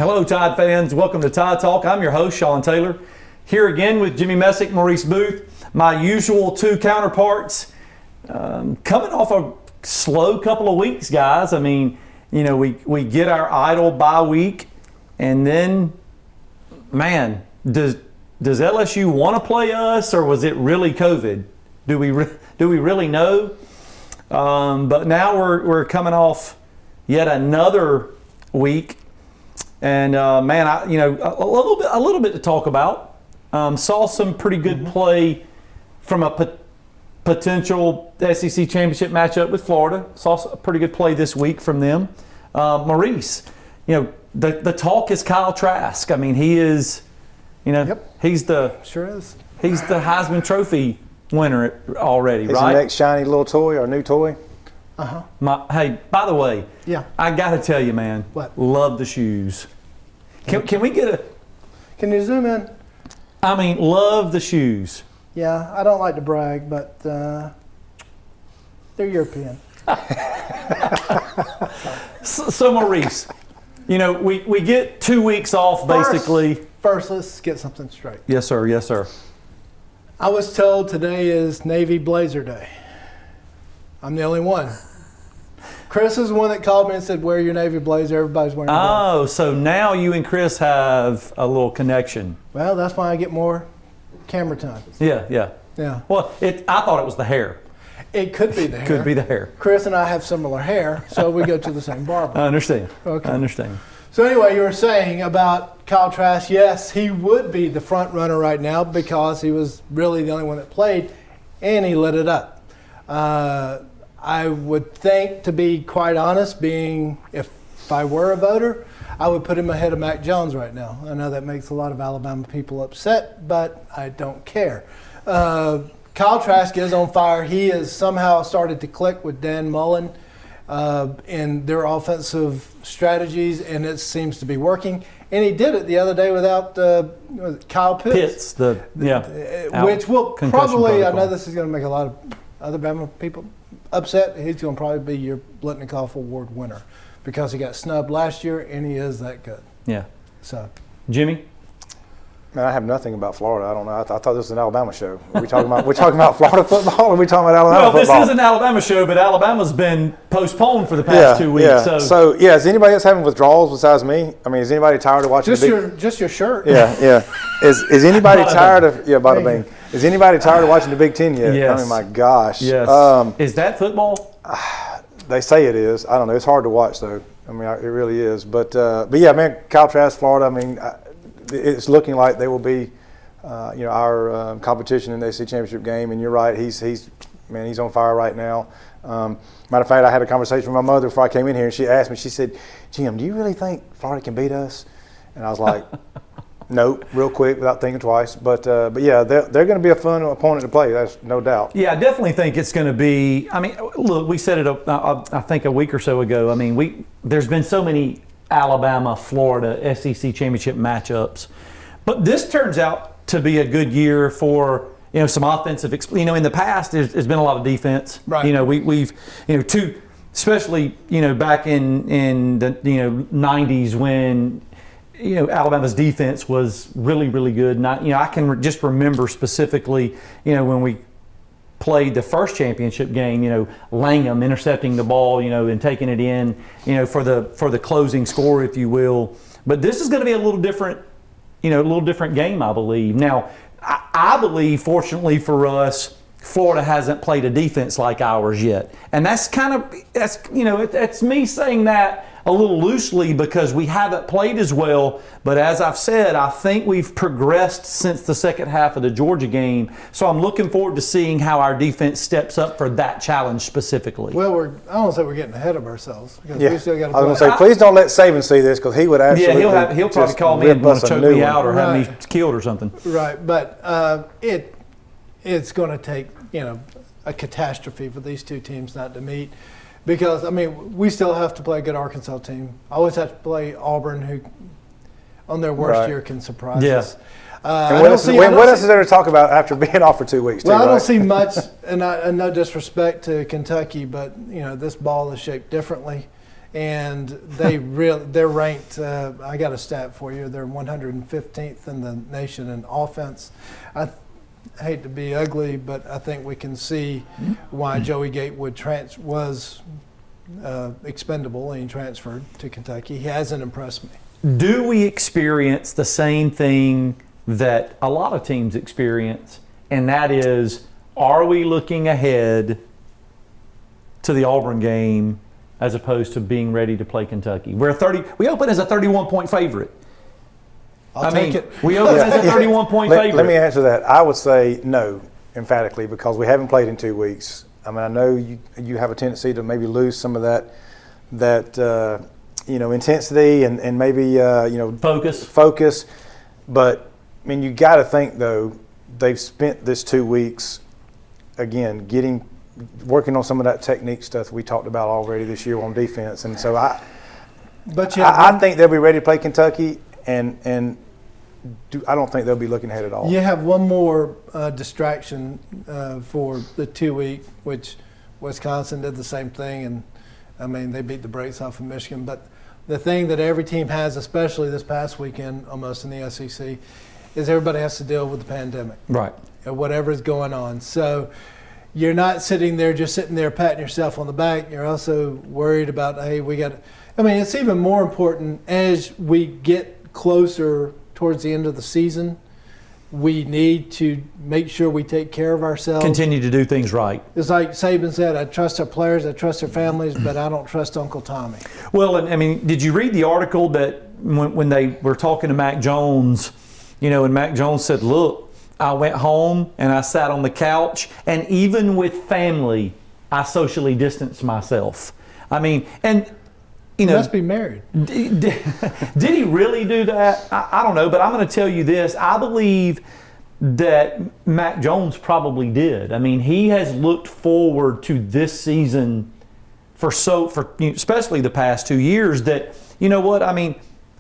Hello, Tide fans. Welcome to Tide Talk. I'm your host, Sean Taylor, here again with Jimmy Messick, Maurice Booth, my usual two counterparts. Coming off a slow couple of weeks, guys. I mean, you know, we get our idle bye week, and then, man, does LSU want to play us, or was it really COVID? Do we really know? But now we're coming off yet another week, and man, a little bit to talk about. Saw some pretty good play from a potential SEC championship matchup with Florida. Saw a pretty good play this week from them. Maurice, you know, the talk is Kyle Trask. I mean, he is, you know, he's the Heisman Trophy winner already, He's right? the next shiny little toy or new toy. Hey, by the way, I got to tell you, man, love the shoes. Can we get a? Can you zoom in? I mean, love the shoes. Yeah, I don't like to brag, but they're European. So Maurice, you know, we get 2 weeks off basically. First, let's get something straight. Yes, sir. Yes, sir. I was told today is Navy Blazer Day. I'm the only one. Chris is the one that called me and said, wear your Navy blazer. Everybody's wearing blazer. Oh, so now you and Chris have a little connection. Well, that's why I get more camera time. Yeah. Well, I thought it was the hair. It could be the hair. Could be the hair. Chris and I have similar hair, so we go to the same barber. I understand. Okay. I understand. So anyway, you were saying about Kyle Trask. Yes, he would be the front runner right now because he was really the only one that played, and he lit it up. I would think, to be quite honest, if I were a voter, I would put him ahead of Mac Jones right now. I know that makes a lot of Alabama people upset, but I don't care. Kyle Trask is on fire. He has somehow started to click with Dan Mullen in their offensive strategies, and it seems to be working. And he did it the other day without Kyle Pitts. Which will probably, I know this is going to make a lot of other Bama people upset. He's going to probably be your Blitnikoff Award winner because he got snubbed last year, and he is that good. Yeah. So, Jimmy? Man, I have nothing about Florida. I don't know. I thought this was an Alabama show. Are we talking about Florida football, or are we talking about Alabama football? Well, this is an Alabama show, but Alabama's been postponed for the past 2 weeks. Yeah. So, is anybody else having withdrawals besides me? I mean, is anybody tired of watching just your shirt? Yeah. Is anybody tired of bada bing? Is anybody tired of watching the Big Ten yet? Yes. I mean, my gosh. Yes. Is that football? They say it is. I don't know. It's hard to watch though. I mean, it really is. But yeah, man, Kyle Trask, Florida. I mean, it's looking like they will be. Our competition in the SEC championship game, and you're right. He's on fire right now. Matter of fact, I had a conversation with my mother before I came in here, and she asked me. She said, "Jim, do you really think Florida can beat us?" And I was like, "Nope," real quick without thinking twice. But yeah, they're going to be a fun opponent to play. That's no doubt. Yeah, I definitely think it's going to be. I mean, look, we said it. I think a week or so ago. I mean, there's been so many Alabama, Florida SEC championship matchups, but this turns out to be a good year for some offensive. In the past there's been a lot of defense. Right. We've especially back in the 90s when Alabama's defense was really, really good. And I can just remember specifically when we played the first championship game, Langham intercepting the ball, and taking it in, for the closing score, if you will. But this is going to be a little different. A little different game, I believe. Now, I believe, fortunately for us, Florida hasn't played a defense like ours yet. And that's me saying that a little loosely because we haven't played as well. But as I've said, I think we've progressed since the second half of the Georgia game. So I'm looking forward to seeing how our defense steps up for that challenge specifically. Well, I don't want to say we're getting ahead of ourselves because we still got to play. I was going to say, please don't let Saban see this because he would absolutely. Yeah, he'll probably call me and want to choke me out or have me killed or something. Right, but it's going to take a catastrophe for these two teams not to meet. Because, I mean, we still have to play a good Arkansas team. I always have to play Auburn, who on their worst year can surprise us. And what else is there to talk about after being off for 2 weeks? Well, I don't see much, and no disrespect to Kentucky, but, this ball is shaped differently. and they're ranked. I got a stat for you. They're 115th in the nation in offense. I hate to be ugly, but I think we can see why Joey Gatewood was expendable and he transferred to Kentucky. He hasn't impressed me. Do we experience the same thing that a lot of teams experience, and that is, are we looking ahead to the Auburn game as opposed to being ready to play Kentucky? We open as a 31-point favorite. I'll take it. We open as a 31-point favorite. Let me answer that. I would say no, emphatically, because we haven't played in 2 weeks. I mean, I know you have a tendency to maybe lose some of that intensity and maybe focus. But I mean, you got to think though, they've spent this 2 weeks again working on some of that technique stuff we talked about already this year on defense, and so I think they'll be ready to play Kentucky, and I don't think they'll be looking ahead at all. You have one more distraction for the 2 week, which Wisconsin did the same thing, and I mean they beat the brakes off of Michigan. But the thing that every team has, especially this past weekend, almost in the SEC, is everybody has to deal with the pandemic, right? And whatever's going on. So you're not sitting there patting yourself on the back. You're also worried about, hey, it's even more important as we get closer towards the end of the season. We need to make sure we take care of ourselves. Continue to do things right. It's like Saban said, I trust our players, I trust their families, but I don't trust Uncle Tommy. Well, and I mean, did you read the article that when they were talking to Mac Jones, and Mac Jones said, look, I went home and I sat on the couch, and even with family, I socially distanced myself. I mean, and he must be married. Did he really do that? I don't know, but I'm going to tell you this. I believe that Mac Jones probably did. I mean, he has looked forward to this season for especially the past 2 years, that, you know what, I mean,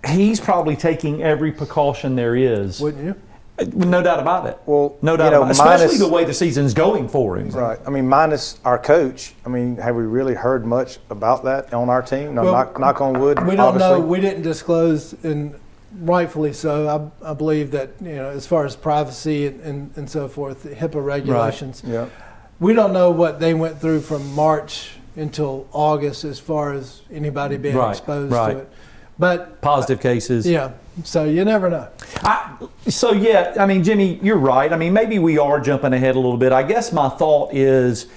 he's probably taking every precaution there is. Wouldn't you? No doubt about it. Well, no doubt about it. Especially the way the season's going for him. Right. I mean, minus our coach. I mean, have we really heard much about that on our team? No, knock on wood. We don't know. We didn't disclose, and rightfully so. I believe that as far as privacy and so forth, HIPAA regulations. Right. Yeah. We don't know what they went through from March until August as far as anybody being exposed to it. But positive cases. Yeah. So you never know. I mean, Jimmy, you're right. I mean, maybe we are jumping ahead a little bit. I guess my thought is,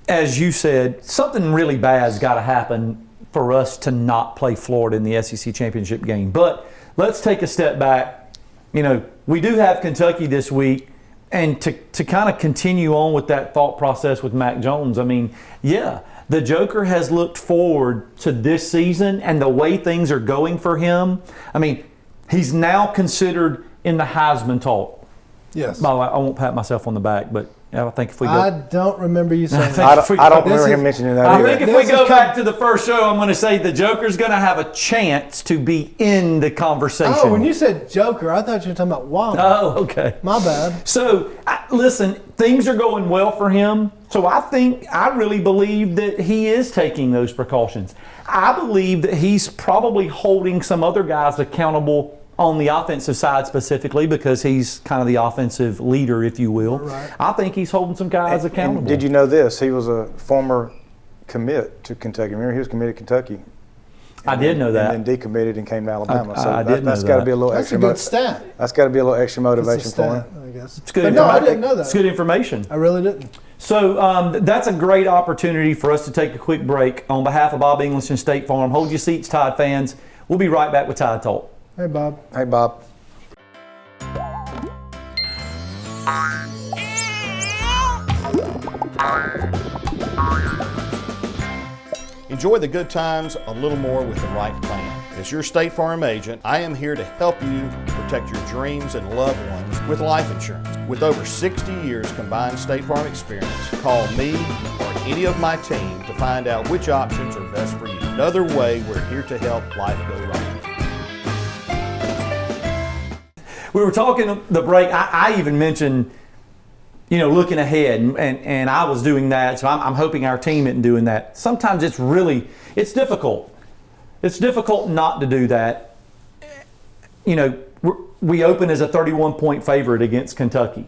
as you said, something really bad's got to happen for us to not play Florida in the SEC championship game. But let's take a step back. We do have Kentucky this week, and to kind of continue on with that thought process with Mac Jones, I mean, yeah, the Joker has looked forward to this season and the way things are going for him. I mean, he's now considered in the Heisman talk. Yes. By the way, I won't pat myself on the back, but I think if we go... I don't remember you saying that. I don't remember him mentioning that either. I think if we go back to the first show, I'm going to say the Joker's going to have a chance to be in the conversation. Oh, when you said Joker, I thought you were talking about Wong. Oh, okay. My bad. So, listen, things are going well for him. So I really believe that he is taking those precautions. I believe that he's probably holding some other guys accountable on the offensive side specifically, because he's kind of the offensive leader, if you will. Right. I think he's holding some guys accountable. And did you know this? He was a former commit to Kentucky. Remember, he was committed to Kentucky. I did know that. And then decommitted and came to Alabama. That's got to be a little extra. That's a good stat. That's got to be a little extra motivation for him. I guess. It's good. No, I didn't know that. It's good information. I really didn't. So that's a great opportunity for us to take a quick break. On behalf of Bob English and State Farm, hold your seats, Tide fans. We'll be right back with Tide Talk. Hey, Bob. Hey, Bob. Enjoy the good times a little more with the right plan. As your State Farm agent, I am here to help you protect your dreams and loved ones with life insurance. With over 60 years combined State Farm experience, call me or any of my team to find out which options are best for you. Another way, we're here to help life go right. We were talking the break. I even mentioned, looking ahead, and I was doing that. So I'm hoping our team isn't doing that. Sometimes it's difficult. it's difficult not to do that. You know, we open as a 31-point favorite against Kentucky.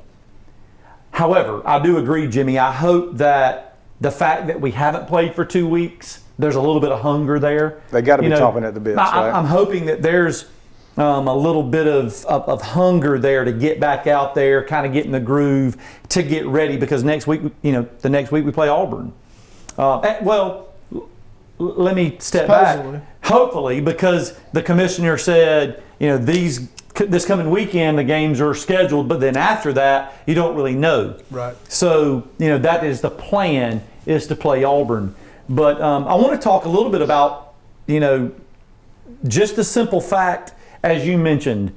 However, I do agree, Jimmy. I hope that the fact that we haven't played for 2 weeks, there's a little bit of hunger there. They got to be chomping at the bits, right? I'm hoping that there's a little bit of hunger there to get back out there, kind of get in the groove, to get ready, because next week, the next week we play Auburn. Let me step back. Hopefully, because the commissioner said, this coming weekend the games are scheduled, but then after that you don't really know. Right. So that is the plan, is to play Auburn. But I want to talk a little bit about just the simple fact, as you mentioned,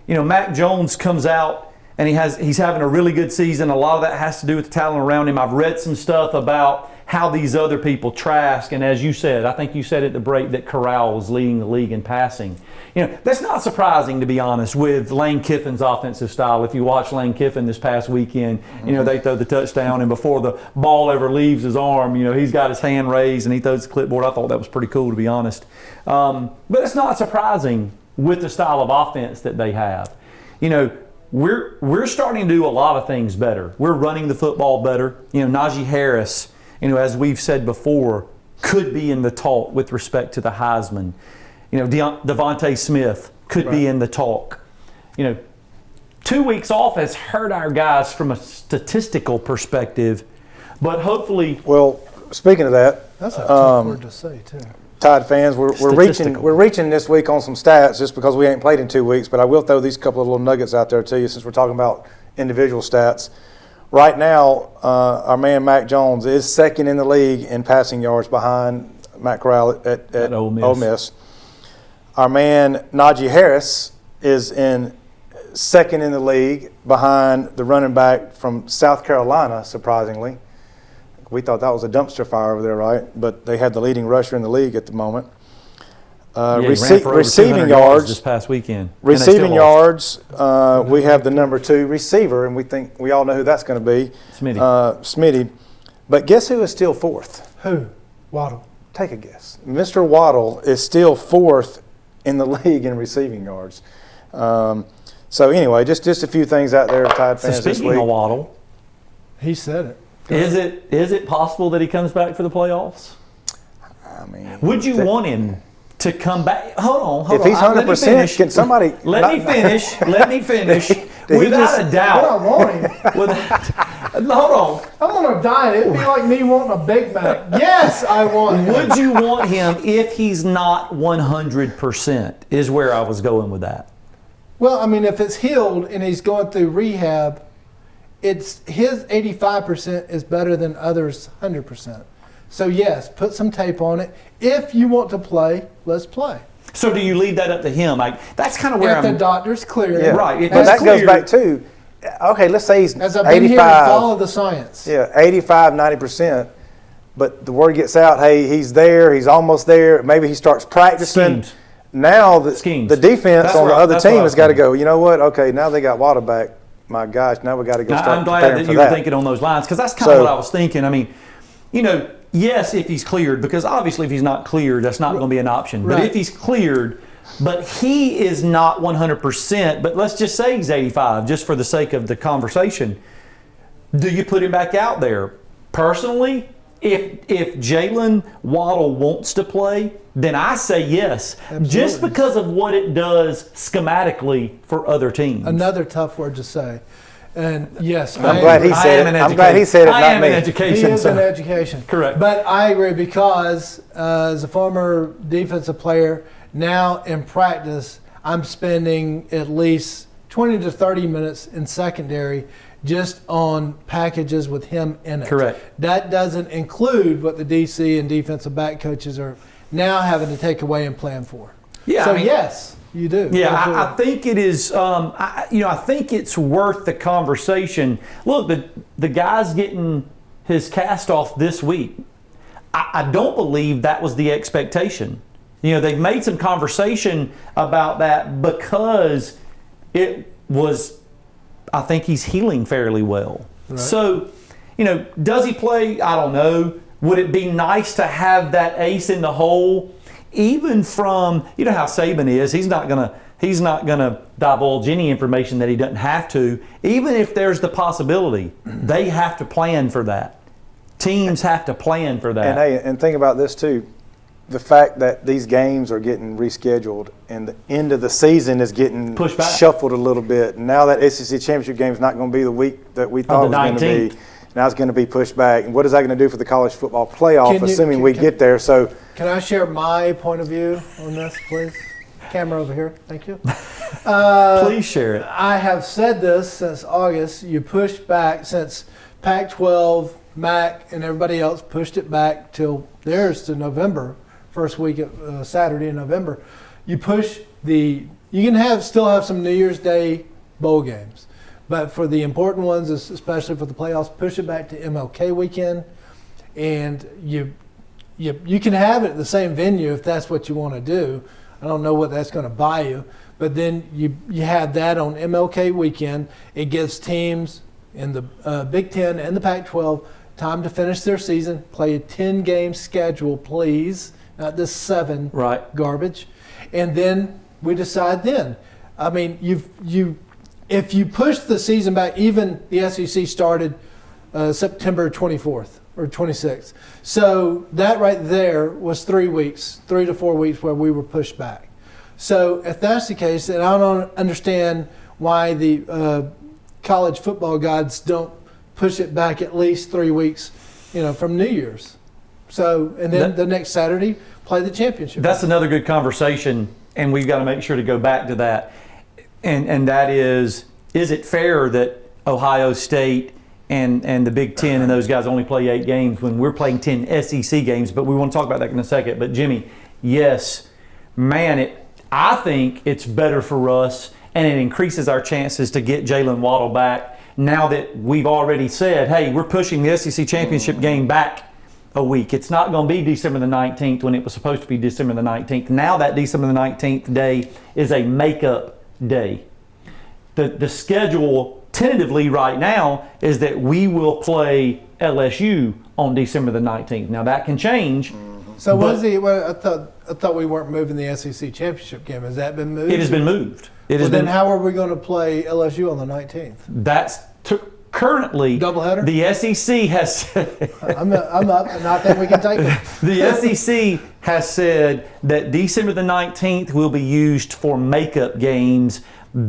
Mac Jones comes out and he's having a really good season. A lot of that has to do with the talent around him. I've read some stuff about how these other people Trask, and as you said, I think you said at the break that Corral was leading the league in passing. That's not surprising, to be honest, with Lane Kiffin's offensive style. If you watch Lane Kiffin this past weekend, they throw the touchdown, and before the ball ever leaves his arm, he's got his hand raised and he throws the clipboard. I thought that was pretty cool, to be honest. But it's not surprising with the style of offense that they have. We're starting to do a lot of things better. We're running the football better. Najee Harris, as we've said before, could be in the talk with respect to the Heisman. Devontae Smith could be in the talk. 2 weeks off has hurt our guys from a statistical perspective, but hopefully. Well, speaking of that, that's a tough word to say too. Tide fans, we're reaching this week on some stats just because we ain't played in 2 weeks. But I will throw these couple of little nuggets out there to you since we're talking about individual stats. Right now, our man Mac Jones is second in the league in passing yards behind Matt Corral at Ole Miss. Our man Najee Harris is in second in the league behind the running back from South Carolina, surprisingly. We thought that was a dumpster fire over there, right? But they had the leading rusher in the league at the moment. Receiving yards this past weekend. Receiving yards, we have the number 2 receiver, and we all know who that's going to be. Smitty. But guess who is still fourth? Who? Waddle. Take a guess. Mr. Waddle is still fourth in the league in receiving yards. So anyway, just a few things out there, Tide fans, this week. Speaking of Waddle, he said it. Is it possible that he comes back for the playoffs? I mean, would you want him to come back? Hold on. If he's 100%, can somebody let me finish? Without a doubt. I want him. Hold on. I'm on a diet. It'd be like me wanting a Big Mac. Yes, I want him. Would you want him if he's not 100%? Is where I was going with that. Well, I mean, if it's healed and he's going through rehab, his 85% is better than others' 100%. So yes, put some tape on it. If you want to play, let's play. So do you leave that up to him? That's kind of where the doctor's clear. Yeah. Right. But that goes back to, okay, let's say he's as I've been 85. here to follow the science. Yeah, 85, 90%. But the word gets out, hey, he's there, he's almost there. Maybe he starts practicing. Schemes. Now the defense on the other team has got to go, you know what? Okay, now they got Waddle back. My gosh, now we got to go start I'm glad that you were thinking on those lines, because that's kind of what I was thinking. I mean, yes, if he's cleared, because obviously if he's not cleared, that's not going to be an option. Right. But if he's cleared, but he is not 100%, but let's just say he's 85, just for the sake of the conversation, do you put him back out there? Personally, if Jalen Waddle wants to play, then I say yes. Absolutely. Just because of what it does schematically for other teams. Another tough word to say. And yes, I'm glad he said it. I'm glad he said it, not me. I am in education. He is in education. Correct. But I agree, because as a former defensive player, now in practice, I'm spending at least 20 to 30 minutes in secondary just on packages with him in it. Correct. That doesn't include what the DC and defensive back coaches are now having to take away and plan for. Yeah. So yes, you do. Yeah, I think it is. I think it's worth the conversation. Look, the guy's getting his cast off this week. I don't believe that was the expectation. They've made some conversation about that because it was. I think he's healing fairly well. Right. So, does he play? I don't know. Would it be nice to have that ace in the hole even from, you know how Saban is, he's not gonna divulge any information that he doesn't have to. Even if there's the possibility, they have to plan for that. Teams have to plan for that. And hey, and think about this too. The fact that these games are getting rescheduled and the end of the season is getting pushed back, shuffled a little bit. Now that SEC championship game is not going to be the week that we thought it was going to be. Now it's going to be pushed back. And what is that going to do for the college football playoff, assuming we get there? So, can I share my point of view on this, please? Camera over here. Thank you. Please share it. I have said this since August. You pushed back since Pac-12, MAC, and everybody else pushed it back till theirs to November. First week of Saturday in November, you push you can still have some New Year's Day bowl games, but for the important ones, especially for the playoffs, push it back to MLK weekend, and you can have it at the same venue if that's what you want to do. I don't know what that's going to buy you, but then you have that on MLK weekend. It gives teams in the Big Ten and the Pac-12 time to finish their season, play a 10-game schedule, please. Not this 7 garbage, and then we decide. Then, I mean, if you push the season back, even the SEC started September 24th or 26th. So that right there was 3 weeks, 3 to 4 weeks where we were pushed back. So if that's the case, then I don't understand why the college football gods don't push it back at least 3 weeks, from New Year's. So, and then the next Saturday, play the championship. That's another good conversation, and we've got to make sure to go back to that. And that is it fair that Ohio State and the Big Ten and those guys only play 8 games when we're playing 10 SEC games? But we want to talk about that in a second. But Jimmy, yes, man, I think it's better for us, and it increases our chances to get Jalen Waddle back now that we've already said, hey, we're pushing the SEC championship game back a week. It's not going to be December the 19th when it was supposed to be December the 19th. Now that December the 19th day is a makeup day. The schedule tentatively right now is that we will play LSU on December the 19th. Now that can change. So I thought we weren't moving the SEC championship game. Has that been moved? It has been moved. Then how are we going to play LSU on the 19th? That's currently doubleheader. The SEC has. I'm up, and I think we can take it. The SEC has said that December the 19th will be used for makeup games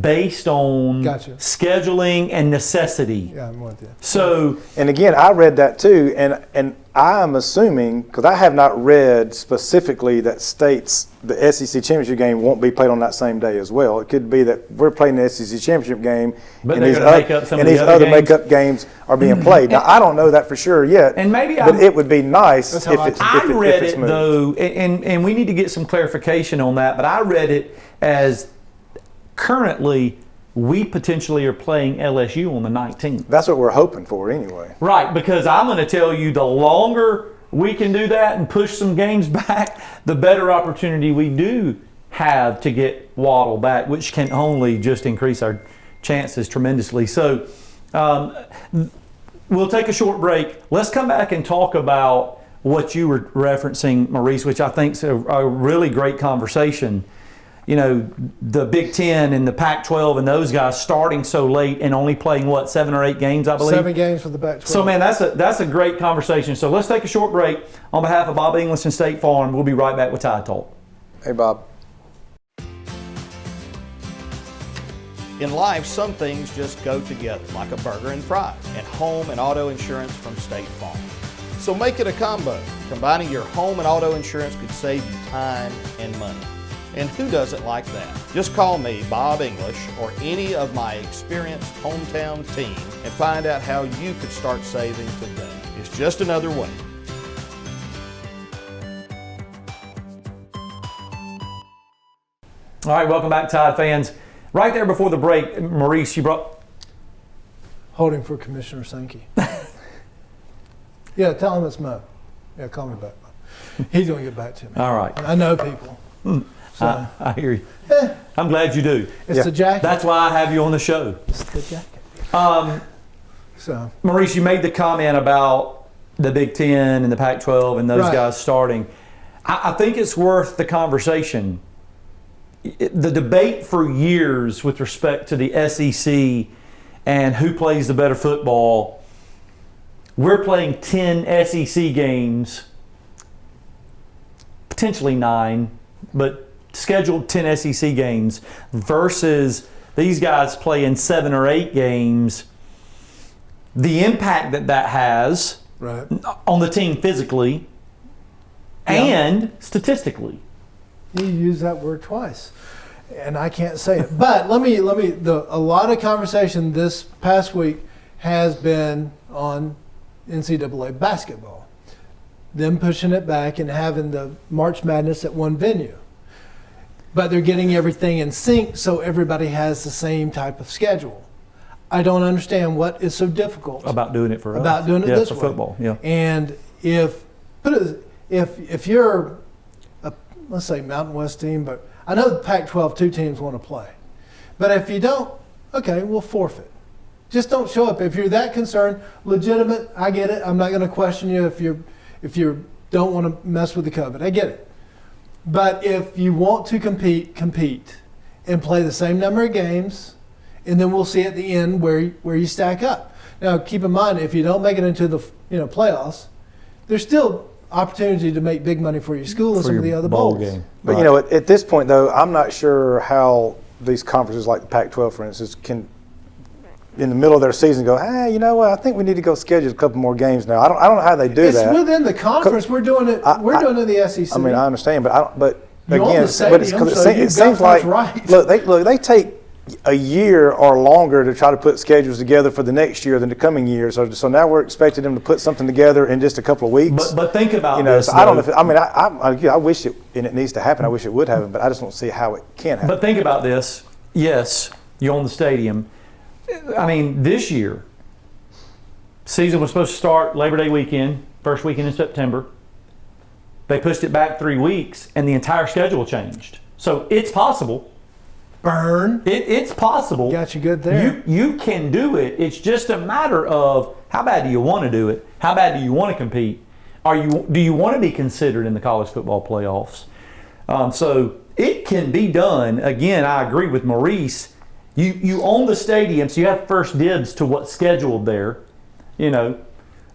based on scheduling and necessity. Yeah, I'm with you. So, and again, I read that too, and I'm assuming, because I have not read specifically that states the SEC championship game won't be played on that same day as well. It could be that we're playing the SEC championship game, but and these other makeup games are being played. Now, I don't know that for sure yet, but it would be nice if it's moved. I read it though, and we need to get some clarification on that, but I read it as currently we potentially are playing LSU on the 19th. That's what we're hoping for anyway. Right, because I'm going to tell you, the longer we can do that and push some games back, the better opportunity we do have to get Waddle back, which can only just increase our chances tremendously. So we'll take a short break. Let's come back and talk about what you were referencing, Maurice, which I think is a really great conversation. The Big Ten and the Pac-12 and those guys starting so late and only playing, 7 or 8 games, I believe? 7 games for the Pac-12. So, man, that's a great conversation. So let's take a short break. On behalf of Bob English and State Farm, we'll be right back with Tide Talk. Hey, Bob. In life, some things just go together, like a burger and fries, and home and auto insurance from State Farm. So make it a combo. Combining your home and auto insurance could save you time and money. And who doesn't like that? Just call me, Bob English, or any of my experienced hometown team and find out how you could start saving today. It's just another way. All right, welcome back, Tide fans. Right there before the break, Maurice, you brought... Holding for Commissioner Sankey. Yeah, tell him it's Mo. Yeah, call me back, Mo. He's going to get back to me. All right. I know people. So, I hear you. I'm glad you do. It's the jacket. That's why I have you on the show. It's the jacket. Maurice, you made the comment about the Big Ten and the Pac-12 and those guys starting. I think it's worth the conversation. The debate for years with respect to the SEC and who plays the better football. We're playing 10 SEC games, potentially 9, but scheduled 10 SEC games versus these guys playing 7 or 8 games. The impact that has Right. on the team physically and statistically. You use that word twice, and I can't say it. But let me. A lot of conversation this past week has been on NCAA basketball, them pushing it back and having the March Madness at one venue. But they're getting everything in sync, so everybody has the same type of schedule. I don't understand what is so difficult About doing it for us. about doing it Yeah, this for way. football. Yeah. And if you're let's say Mountain West team, but I know the Pac-12 2 teams want to play. But if you don't, okay, we'll forfeit. Just don't show up. If you're that concerned, legitimate, I get it. I'm not going to question you if you don't want to mess with the COVID. I get it. But if you want to compete and play the same number of games, and then we'll see at the end where you stack up. Now, keep in mind, if you don't make it into the playoffs, there's still opportunity to make big money for your school and For some of the your other bowl bowls. game. But Right. you know, at this point though, I'm not sure how these conferences like the Pac-12, for instance, can in the middle of their season go, hey, you know what? I think we need to go schedule a couple more games now. I don't know how they do It's that. within the conference. We're doing it. We're doing it in the SEC. I mean, I understand, but You own again, the stadium, so it you've seems got like first right. look, they take a year or longer to try to put schedules together for the next year than the coming year. So now we're expecting them to put something together in just a couple of weeks. But think about this. So I don't know. though. I wish it, and it needs to happen. I wish it would happen, but I just don't see how it can happen. But think about this. Yes, you own the stadium. I mean, this year, season was supposed to start Labor Day weekend, first weekend in September. They pushed it back 3 weeks, and the entire schedule changed. So it's possible. Burn. It's possible. Got you good there. You can do it. It's just a matter of how bad do you want to do it? How bad do you want to compete? Do you want to be considered in the college football playoffs? So it can be done. Again, I agree with Maurice. You own the stadium, so you have first dibs to what's scheduled there. You know,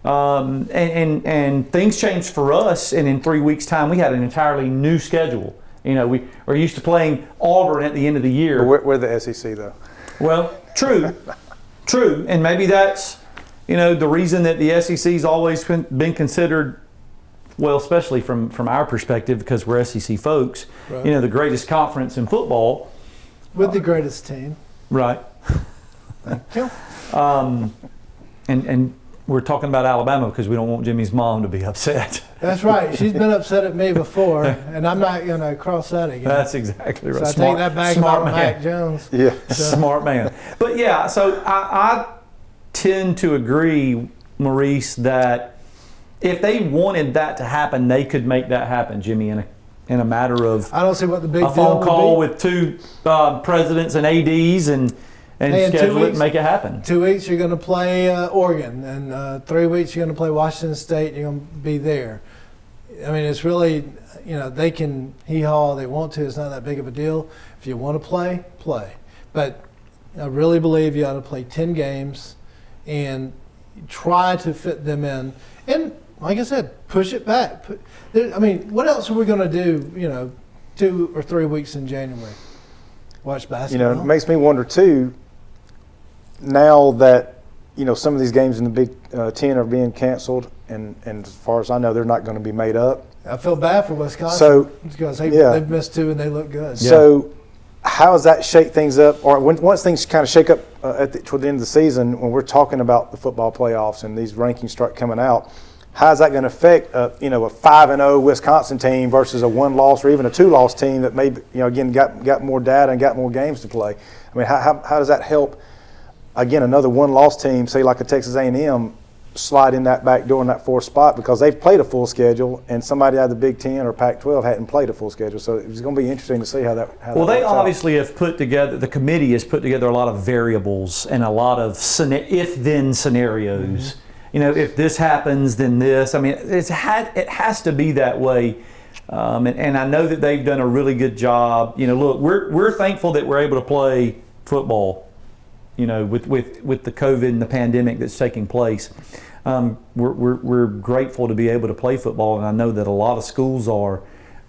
and things changed for us, and in 3 weeks' time, we had an entirely new schedule. You know, we are used to playing Auburn at the end of the year. But we're the SEC though. Well, true, and maybe that's the reason that the SEC's always been considered, well, especially from our perspective because we're SEC folks, Right. the greatest conference in football. With the greatest team. Right. Yeah. And we're talking about Alabama because we don't want Jimmy's mom to be upset. That's right. She's been upset at me before, and I'm not going to cross that again. That's exactly right. So I take that back smart about man. Mac Jones. Yeah. Smart man. But yeah, so I tend to agree, Maurice, that if they wanted that to happen, they could make that happen, Jimmy, in a matter of I don't see what the big a deal phone would call be. with 2 presidents and ADs and Hey, in 2 schedule it weeks- and make it happen. 2 weeks you're going to play Oregon, and 3 weeks you're going to play Washington State. You're going to be there. I mean, it's really, they can hee-haw, they want to. It's not that big of a deal. If you want to play, play. But I really believe you ought to play 10 games and try to fit them in. And like I said, push it back. I mean, what else are we going to do, 2 or 3 weeks in January? Watch basketball. It makes me wonder too. Now that some of these games in the Big Ten are being canceled, and as far as I know, they're not going to be made up. I feel bad for Wisconsin So, because yeah. they've missed 2 and they look good. So, how does that shake things up? Or once things kind of shake up toward the end of the season, when we're talking about the football playoffs and these rankings start coming out, how is that going to affect a 5-0 Wisconsin team versus a 1-loss or even a 2-loss team that maybe again got more data and got more games to play? I mean, how does that help? Again, another 1-loss team, say like a Texas A&M, slide in that back door in that 4th spot because they've played a full schedule and somebody out of the Big Ten or Pac-12 hadn't played a full schedule. So it's going to be interesting to see how that. Well, they obviously have put together. The committee has put together a lot of variables and a lot of if-then scenarios. Mm-hmm. If this happens, then this. I mean, it has to be that way And I know that they've done a really good job. You know, look, we're thankful that we're able to play football, you know, with the COVID and the pandemic that's taking place. We're grateful to be able to play football, and I know that a lot of schools are.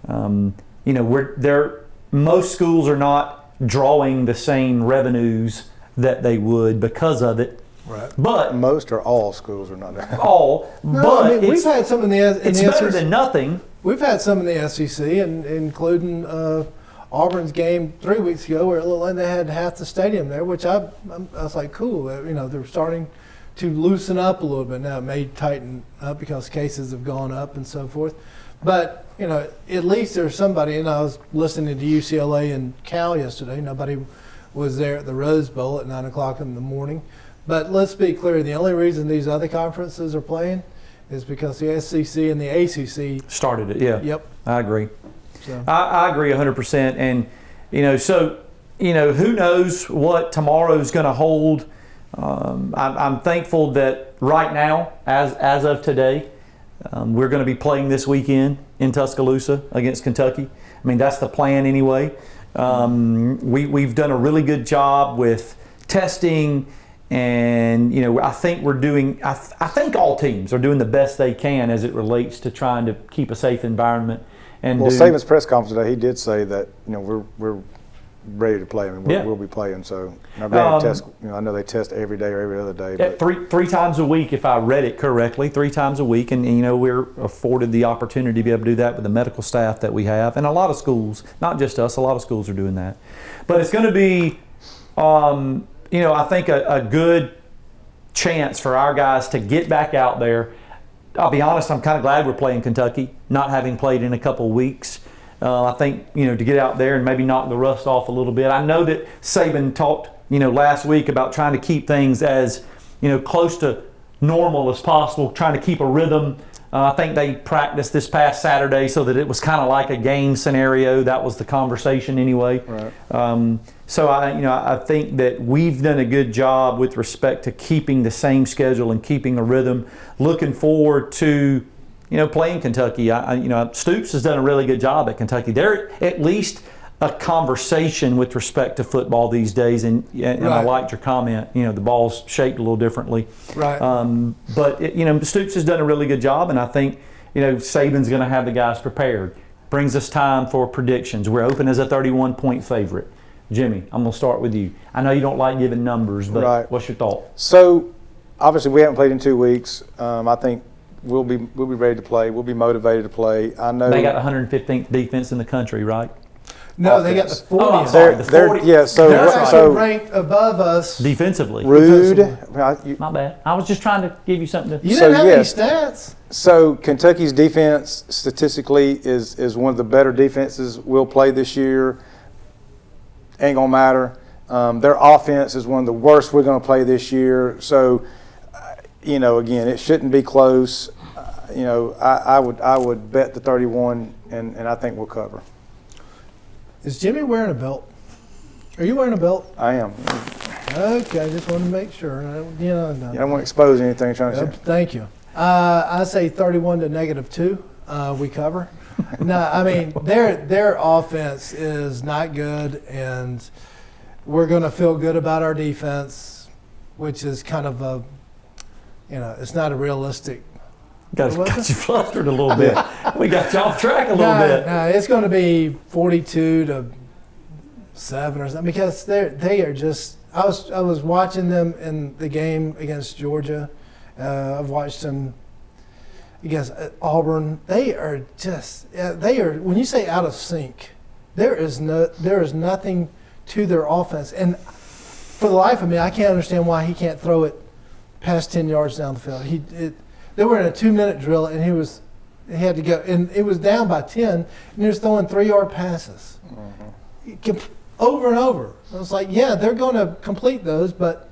You know, most schools are not drawing the same revenues that they would because of it. Right. But Most or all schools are not there. all, No, but I mean, we've had some in the it's better than nothing. We've had some in the SEC, and including Auburn's game 3 weeks ago, where it looked like they had half the stadium there, which I was like, cool. You know, they're starting to loosen up a little bit now. It may tighten up because cases have gone up and so forth. But, you know, at least there's somebody, and I was listening to UCLA and Cal yesterday. Nobody was there at the Rose Bowl at 9 o'clock in the morning. But let's be clear, the only reason these other conferences are playing is because the SEC and the ACC Started it, yeah. Yep. I agree. So. I agree 100%. And, you know, so, you know, who knows what tomorrow's going to hold. I'm thankful that right now, as of today, we're going to be playing this weekend in Tuscaloosa against Kentucky. I mean, that's the plan anyway. We've done a really good job with testing, and you know, I think we're doing. I think all teams are doing the best they can as it relates to trying to keep a safe environment. And Well, Saban's press conference today, he did say that, you know, we're ready to play. I mean, we'll be playing. So test, you know, I know they test every day or every other day. But three times a week, if I read it correctly, 3 times a week, and you know, we're afforded the opportunity to be able to do that with the medical staff that we have, and a lot of schools, not just us, a lot of schools are doing that. But it's going to be, you know, I think a good chance for our guys to get back out there. I'll be honest, I'm kind of glad we're playing Kentucky, not having played in a couple of weeks. I think, you know, to get out there and maybe knock the rust off a little bit. I know that Saban talked, you know, last week about trying to keep things as, you know, close to normal as possible, trying to keep a rhythm. I think they practiced this past Saturday so that it was kind of like a game scenario. That was the conversation anyway. Right. So I think that we've done a good job with respect to keeping the same schedule and keeping a rhythm. Looking forward to, you know, playing Kentucky. You know, Stoops has done a really good job at Kentucky. They're at least a conversation with respect to football these days, and Right. I liked your comment. You know, the ball's shaped a little differently. Right. But you know, Stoops has done a really good job, and I think, you know, Saban's going to have the guys prepared. Brings us time for predictions. We're open as a 31-point favorite. Jimmy, I'm going to start with you. I know you don't like giving numbers, but Right. what's your thought? So, obviously, we haven't played in 2 weeks. I think we'll be ready to play. We'll be motivated to play. I know They got the 115th defense in the country, right? No, they got the 40th. Oh, I'm sorry. The 40. Yeah, so They're That's right. actually ranked above us. Defensively. Rude. My bad. I was just trying to give you something to. You So, didn't have yes. any stats. So Kentucky's defense statistically is one of the better defenses we'll play this year. Ain't gonna matter. Their offense is one of the worst we're gonna play this year. So, you know, again, it shouldn't be close. You know, I would bet the 31, and I think we'll cover. Is Jimmy wearing a belt? Are you wearing a belt? I am. Okay, I just want to make sure. No. Yeah, I don't want to expose anything. Trying to Yep, thank you. I say 31 to -2. We cover. No, I mean their offense is not good, and we're going to feel good about our defense, which is kind of a, you know, it's not a realistic. Got you flustered a little bit. We got you off track a little bit. No, it's going to be 42 to 7 or something, because they are just. I was watching them in the game against Georgia. I've watched them against Auburn. They are just. They are. When you say out of sync, there is nothing to their offense, and for the life of me, I can't understand why he can't throw it past 10 yards down the field. They were in a 2-minute drill, and he had to go, and it was down by 10, and he was throwing 3-yard passes over and over. I was like, yeah, they're going to complete those, but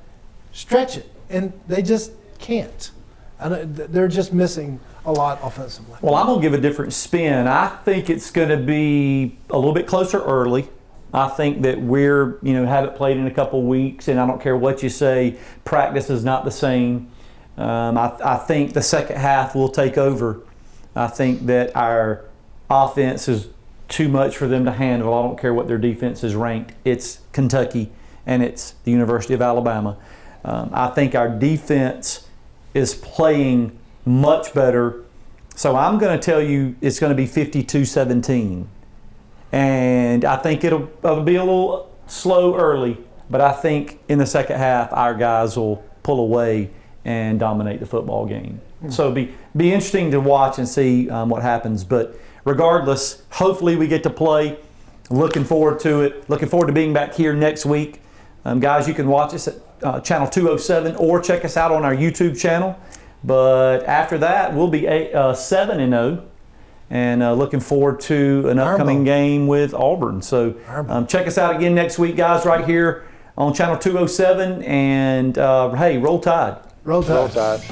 stretch it, and they just can't. They're just missing a lot offensively. Well, I'm going to give a different spin. I think it's going to be a little bit closer early. I think that we're, you know, haven't played in a couple weeks, and I don't care what you say, practice is not the same. I think the second half will take over. I think that our offense is too much for them to handle. I don't care what their defense is ranked. It's Kentucky and it's the University of Alabama. I think our defense is playing much better. So I'm going to tell you it's going to be 52-17. And I think it'll be a little slow early, but I think in the second half our guys will pull away and dominate the football game. So it'll be interesting to watch and see what happens. But regardless, hopefully we get to play. Looking forward to it. Looking forward to being back here next week. Guys, you can watch us at channel 207 or check us out on our YouTube channel. But after that, we'll be 7-0 and looking forward to an upcoming game with Auburn. So check us out again next week, guys, right here on channel 207. And hey, roll Tide. Roll Tide. Roll Tide.